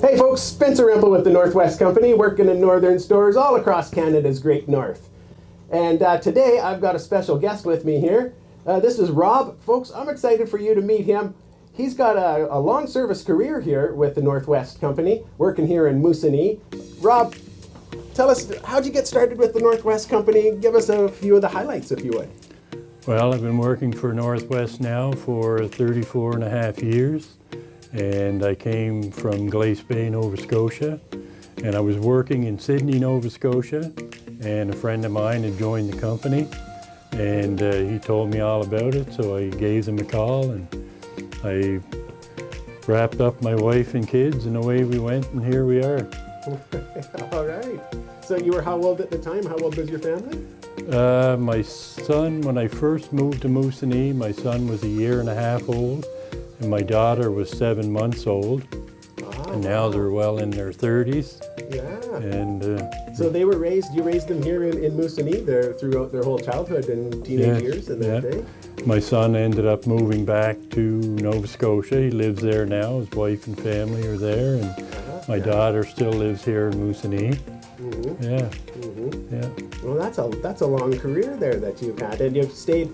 Hey folks, Spencer Rempel with the Northwest Company, working in northern stores all across Canada's Great North. And today I've got a special guest with me here. This is Rob. Folks, I'm excited for you to meet him. He's got a long service career here with the Northwest Company, working here in Moosonee. Rob, tell us, how'd you get started with the Northwest Company? Give us a few of the highlights, if you would. Well, I've been working for Northwest now for 34 and a half years. And I came from Glace Bay, Nova Scotia, and I was working in Sydney, Nova Scotia, and a friend of mine had joined the company, and he told me all about it, so I gave him a call, and I wrapped up my wife and kids, and away we went, and here we are. All right. So you were how old at the time? How old was your family? My son, when I first moved to Moosonee, my son was 1.5 years old. And my daughter was 7 months old, and now they're well in their 30s. Yeah. And so they were raised. You raised them here in Moosonee there throughout their whole childhood and teenage years, and that day. My son ended up moving back to Nova Scotia. He lives there now. His wife and family are there, and my daughter still lives here in Moosonee. Mm-hmm. Yeah. Mm-hmm. Yeah. Well, that's a long career there that you've had, and you've stayed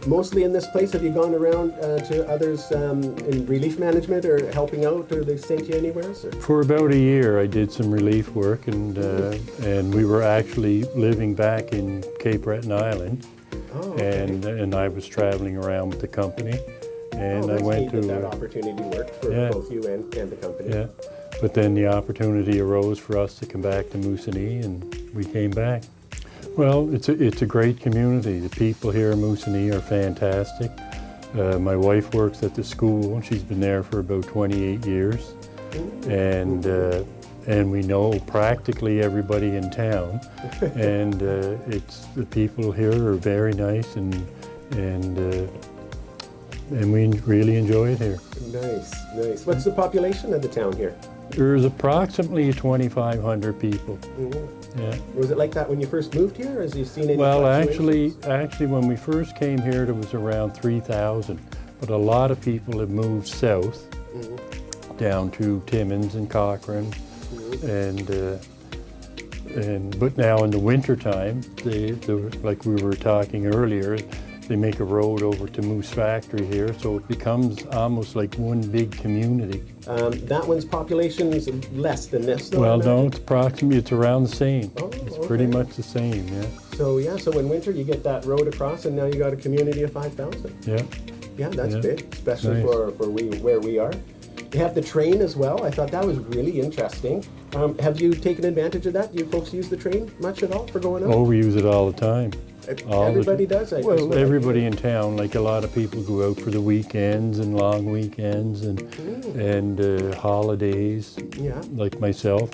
mostly in this place. Have you gone around to others in relief management or helping out, or they sent you anywhere? Or? For about a year, I did some relief work, and we were actually living back in Cape Breton Island, and I was traveling around with the company, and I went to that opportunity worked for both you and the company. Yeah. But then the opportunity arose for us to come back to Moosonee, and we came back. Well, it's a great community. The people here in Moosonee are fantastic. My wife works at the school. She's been there for about 28 years. And we know practically everybody in town. And the people here are very nice, and we really enjoy it here. Nice, nice. What's the population of the town here? There's approximately 2,500 people. Mm-hmm. Yeah. Was it like that when you first moved here, or has you seen any Well, actually, when we first came here, there was around 3,000. But a lot of people have moved south, down to Timmins and Cochrane, but now in the winter time, like we were talking earlier, they make a road over to Moose Factory here, so it becomes almost like one big community. That one's population is less than this, though? Well, no, it's around the same. Oh, it's pretty much the same, yeah. So in winter you get that road across, and now you got a community of 5,000. Yeah. Yeah, that's big, especially for where we are. You have the train as well. I thought that was really interesting. Have you taken advantage of that? Do you folks use the train much at all for going out? Oh, we use it all the time. Everybody does? Well, everybody in town, like a lot of people go out for the weekends and long weekends and holidays. Yeah. Like myself,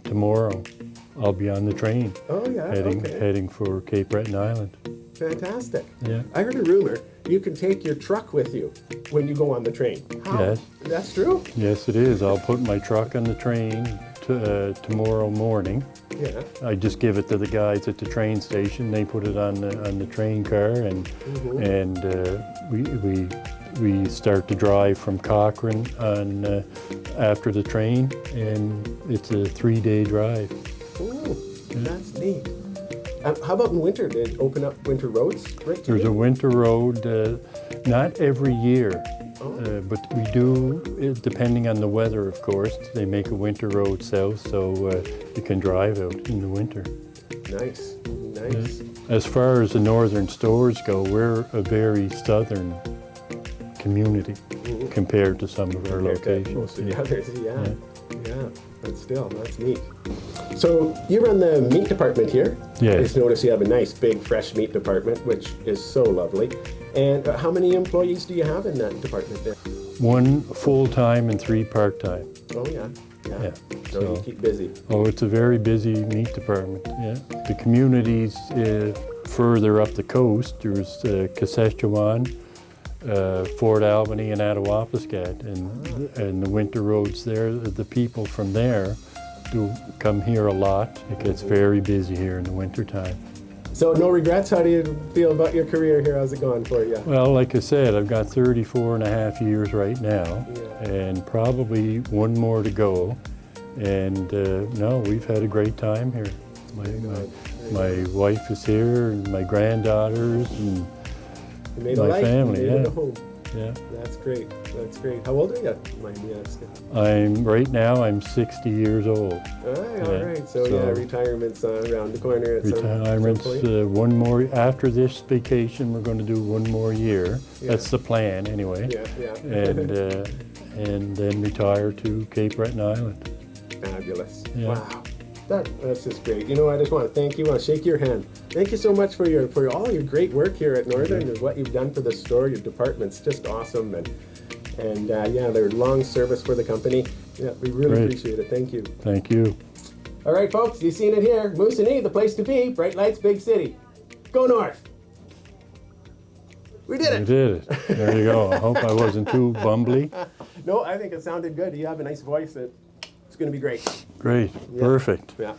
tomorrow I'll be on the train. Oh, yeah, heading for Cape Breton Island. Fantastic. Yeah. I heard a rumor you can take your truck with you when you go on the train. How? Yes. That's true? Yes, it is. I'll put my truck on the train tomorrow morning. Yeah. I just give it to the guys at the train station. They put it on the train car, and we start to drive from Cochrane after the train, and it's a 3-day drive. Ooh, that's neat. How about in winter? Did it open up winter roads? There's a winter road, not every year, but we do, depending on the weather, of course. They make a winter road south, so you can drive out in the winter. Nice, nice. As far as the northern stores go, we're a very southern community compared to some of our locations. Most of the others, yeah. But still, that's neat. So you run the meat department here. Yes. I just noticed you have a nice big fresh meat department, which is so lovely. And how many employees do you have in that department there? 1 full-time and 3 part-time. Oh yeah. So you keep busy. Oh, it's a very busy meat department, yeah. The communities further up the coast, there's Saskatchewan, Fort Albany and Attawapiskat, and the winter roads there, the people from there do come here a lot. It gets very busy here in the winter time. So no regrets? How do you feel about your career here? How's it going for you? Well, like I said, I've got 34 and a half years right now, Yeah. and probably one more to go. And no, we've had a great time here. My wife is here, and my granddaughters, and You made a my life, family, you made it yeah. a home. yeah. That's great. That's great. How old are you? Mind me asking. Right now I'm 60 years old. All Yeah, right. So, so- yeah, retirement's around the corner at Retirement's some point. one more, after this vacation, we're going to do one more year. Yeah. That's the plan anyway. Yeah. And then retire to Cape Breton Island. Fabulous. Yeah. Wow. That's just great. You know, I just want to thank you. I want to shake your hand. Thank you so much for all your great work here at Northern and what you've done for the store. Your department's just awesome, and yeah, their long service for the company. Yeah, we really Great. appreciate it. Thank you. Thank you. All right, folks, you've seen it here. Moosonee, the place to be. Bright lights, big city. Go north. We did We it. did it. There you go. I hope I wasn't too bumbly. No, I think it sounded good. You have a nice voice. It's going to be great. Great. Yeah. Perfect. Yeah.